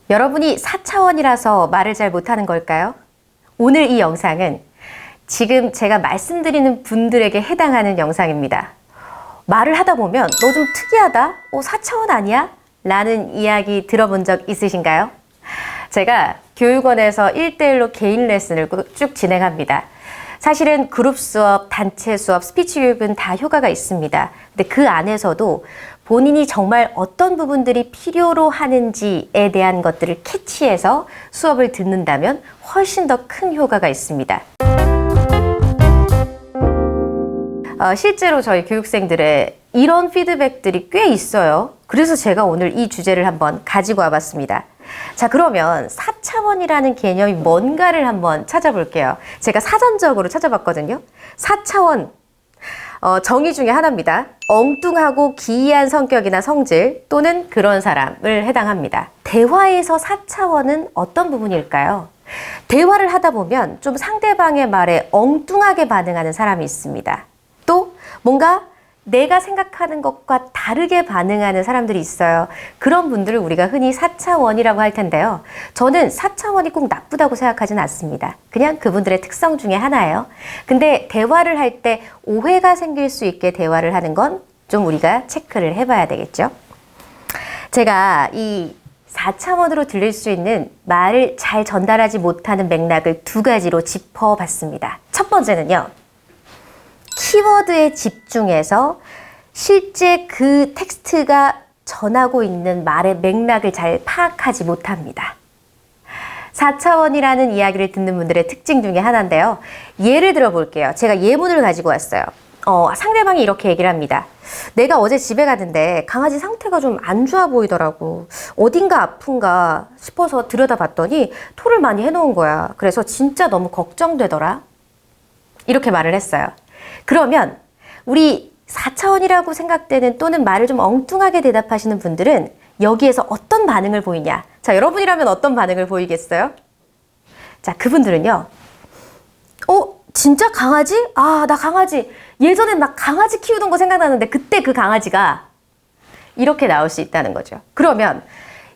여러분이 4차원이라서 말을 잘 못하는 걸까요? 오늘 이 영상은 지금 제가 말씀드리는 분들에게 해당하는 영상입니다. 말을 하다 보면 너 좀 특이하다? 4차원 아니야? 라는 이야기 들어본 적 있으신가요? 제가 교육원에서 1대1로 개인 레슨을 쭉 진행합니다. 사실은 그룹 수업, 단체 수업, 스피치 교육은 다 효과가 있습니다. 근데 그 안에서도 본인이 정말 어떤 부분들이 필요로 하는지에 대한 것들을 캐치해서 수업을 듣는다면 훨씬 더 큰 효과가 있습니다. 실제로 저희 교육생들의 이런 피드백들이 꽤 있어요. 그래서 제가 오늘 이 주제를 한번 가지고 와봤습니다. 자, 그러면 4차원이라는 개념이 뭔가를 한번 찾아볼게요. 제가 사전적으로 찾아봤거든요. 4차원 정의 중에 하나입니다. 엉뚱하고 기이한 성격이나 성질 또는 그런 사람을 해당합니다. 대화에서 4차원은 어떤 부분일까요? 대화를 하다 보면 좀 상대방의 말에 엉뚱하게 반응하는 사람이 있습니다. 또 뭔가 내가 생각하는 것과 다르게 반응하는 사람들이 있어요. 그런 분들을 우리가 흔히 4차원이라고 할 텐데요. 저는 4차원이 꼭 나쁘다고 생각하지는 않습니다. 그냥 그분들의 특성 중에 하나예요. 근데 대화를 할 때 오해가 생길 수 있게 대화를 하는 건 좀 우리가 체크를 해봐야 되겠죠. 제가 이 4차원으로 들릴 수 있는 말을 잘 전달하지 못하는 맥락을 두 가지로 짚어봤습니다. 첫 번째는요. 키워드에 집중해서 실제 그 텍스트가 전하고 있는 말의 맥락을 잘 파악하지 못합니다. 4차원이라는 이야기를 듣는 분들의 특징 중에 하나인데요. 예를 들어 볼게요. 제가 예문을 가지고 왔어요. 상대방이 이렇게 얘기를 합니다. 내가 어제 집에 갔는데 강아지 상태가 좀 안 좋아 보이더라고. 어딘가 아픈가 싶어서 들여다봤더니 토를 많이 해놓은 거야. 그래서 진짜 너무 걱정되더라. 이렇게 말을 했어요. 그러면 우리 4차원이라고 생각되는 또는 말을 좀 엉뚱하게 대답하시는 분들은 여기에서 어떤 반응을 보이냐? 자, 여러분이라면 어떤 반응을 보이겠어요? 자, 그분들은요. 진짜 강아지? 나 강아지. 예전에 나 강아지 키우던 거 생각나는데 그때 그 강아지가 이렇게 나올 수 있다는 거죠. 그러면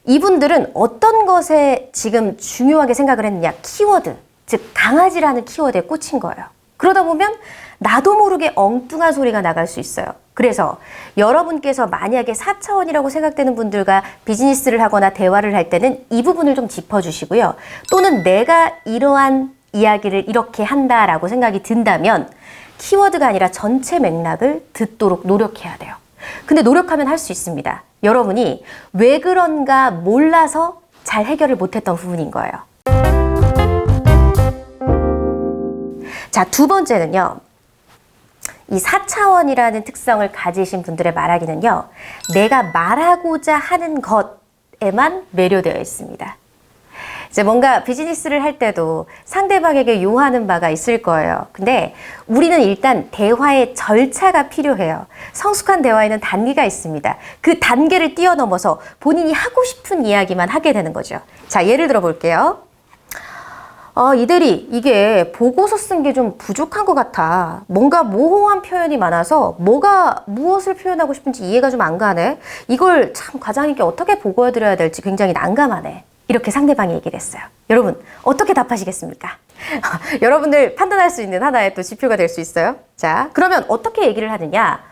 이분들은 어떤 것에 지금 중요하게 생각을 했느냐? 키워드, 즉 강아지라는 키워드에 꽂힌 거예요. 그러다 보면 나도 모르게 엉뚱한 소리가 나갈 수 있어요. 그래서 여러분께서 만약에 4차원이라고 생각되는 분들과 비즈니스를 하거나 대화를 할 때는 이 부분을 좀 짚어주시고요. 또는 내가 이러한 이야기를 이렇게 한다라고 생각이 든다면 키워드가 아니라 전체 맥락을 듣도록 노력해야 돼요. 근데 노력하면 할 수 있습니다. 여러분이 왜 그런가 몰라서 잘 해결을 못했던 부분인 거예요. 자, 두 번째는요. 이 4차원이라는 특성을 가지신 분들의 말하기는요. 내가 말하고자 하는 것에만 매료되어 있습니다. 이제 뭔가 비즈니스를 할 때도 상대방에게 요하는 바가 있을 거예요. 근데 우리는 일단 대화의 절차가 필요해요. 성숙한 대화에는 단계가 있습니다. 그 단계를 뛰어넘어서 본인이 하고 싶은 이야기만 하게 되는 거죠. 자, 예를 들어 볼게요. 이 대리, 이게 보고서 쓴 게 좀 부족한 것 같아. 뭔가 모호한 표현이 많아서 무엇을 표현하고 싶은지 이해가 좀 안 가네. 이걸 참 과장님께 어떻게 보고해드려야 될지 굉장히 난감하네. 이렇게 상대방이 얘기를 했어요. 여러분, 어떻게 답하시겠습니까? 여러분들 판단할 수 있는 하나의 또 지표가 될 수 있어요. 자, 그러면 어떻게 얘기를 하느냐?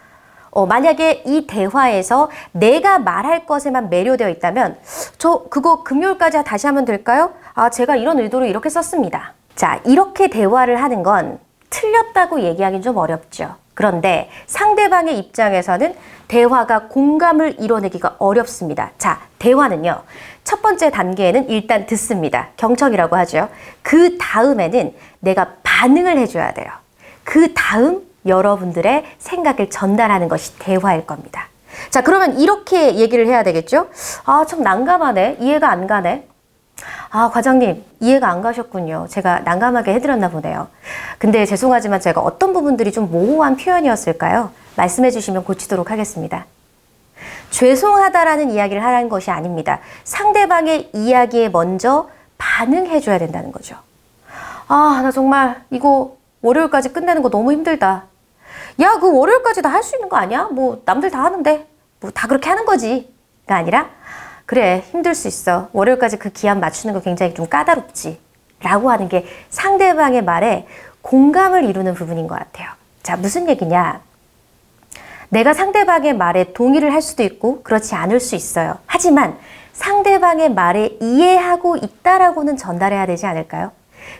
만약에 이 대화에서 내가 말할 것에만 매료되어 있다면 저 그거 금요일까지 다시 하면 될까요? 제가 이런 의도로 이렇게 썼습니다. 자, 이렇게 대화를 하는 건 틀렸다고 얘기하기는 좀 어렵죠. 그런데 상대방의 입장에서는 대화가 공감을 이뤄내기가 어렵습니다. 자, 대화는요. 첫 번째 단계에는 일단 듣습니다. 경청이라고 하죠. 그 다음에는 내가 반응을 해줘야 돼요. 그 다음 여러분들의 생각을 전달하는 것이 대화일 겁니다. 자, 그러면 이렇게 얘기를 해야 되겠죠? 참 난감하네. 이해가 안 가네. 과장님, 이해가 안 가셨군요. 제가 난감하게 해드렸나 보네요. 근데 죄송하지만 제가 어떤 부분들이 좀 모호한 표현이었을까요? 말씀해 주시면 고치도록 하겠습니다. 죄송하다라는 이야기를 하라는 것이 아닙니다. 상대방의 이야기에 먼저 반응해 줘야 된다는 거죠. 나 정말 이거 월요일까지 끝내는 거 너무 힘들다. 야, 그 월요일까지 다 할 수 있는 거 아니야? 뭐 남들 다 하는데 뭐 다 그렇게 하는 거지. 가 아니라 그래, 힘들 수 있어. 월요일까지 그 기한 맞추는 거 굉장히 좀 까다롭지. 라고 하는 게 상대방의 말에 공감을 이루는 부분인 것 같아요. 자, 무슨 얘기냐? 내가 상대방의 말에 동의를 할 수도 있고 그렇지 않을 수 있어요. 하지만 상대방의 말에 이해하고 있다라고는 전달해야 되지 않을까요?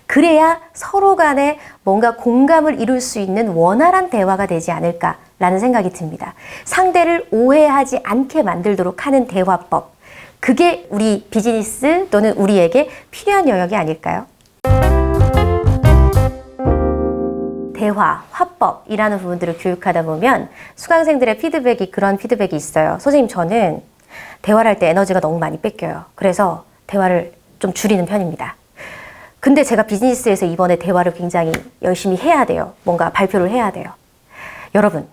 그래야 서로 간에 뭔가 공감을 이룰 수 있는 원활한 대화가 되지 않을까라는 생각이 듭니다. 상대를 오해하지 않게 만들도록 하는 대화법. 그게 우리 비즈니스 또는 우리에게 필요한 영역이 아닐까요? 대화, 화법이라는 부분들을 교육하다 보면 수강생들의 피드백이 그런 피드백이 있어요. 선생님, 저는 대화를 할 때 에너지가 너무 많이 뺏겨요. 그래서 대화를 좀 줄이는 편입니다. 근데 제가 비즈니스에서 이번에 대화를 굉장히 열심히 해야 돼요. 뭔가 발표를 해야 돼요. 여러분,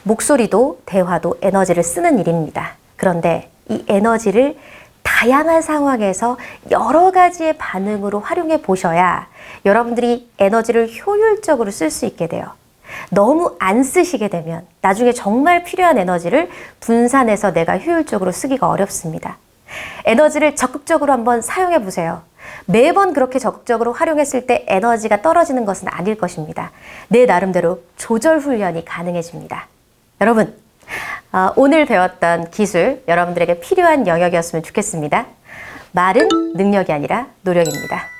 목소리도 대화도 에너지를 쓰는 일입니다. 그런데 이 에너지를 다양한 상황에서 여러 가지의 반응으로 활용해 보셔야 여러분들이 에너지를 효율적으로 쓸 수 있게 돼요. 너무 안 쓰시게 되면 나중에 정말 필요한 에너지를 분산해서 내가 효율적으로 쓰기가 어렵습니다. 에너지를 적극적으로 한번 사용해 보세요. 매번 그렇게 적극적으로 활용했을 때 에너지가 떨어지는 것은 아닐 것입니다. 내 나름대로 조절 훈련이 가능해집니다. 여러분, 오늘 배웠던 기술 여러분들에게 필요한 영역이었으면 좋겠습니다. 말은 능력이 아니라 노력입니다.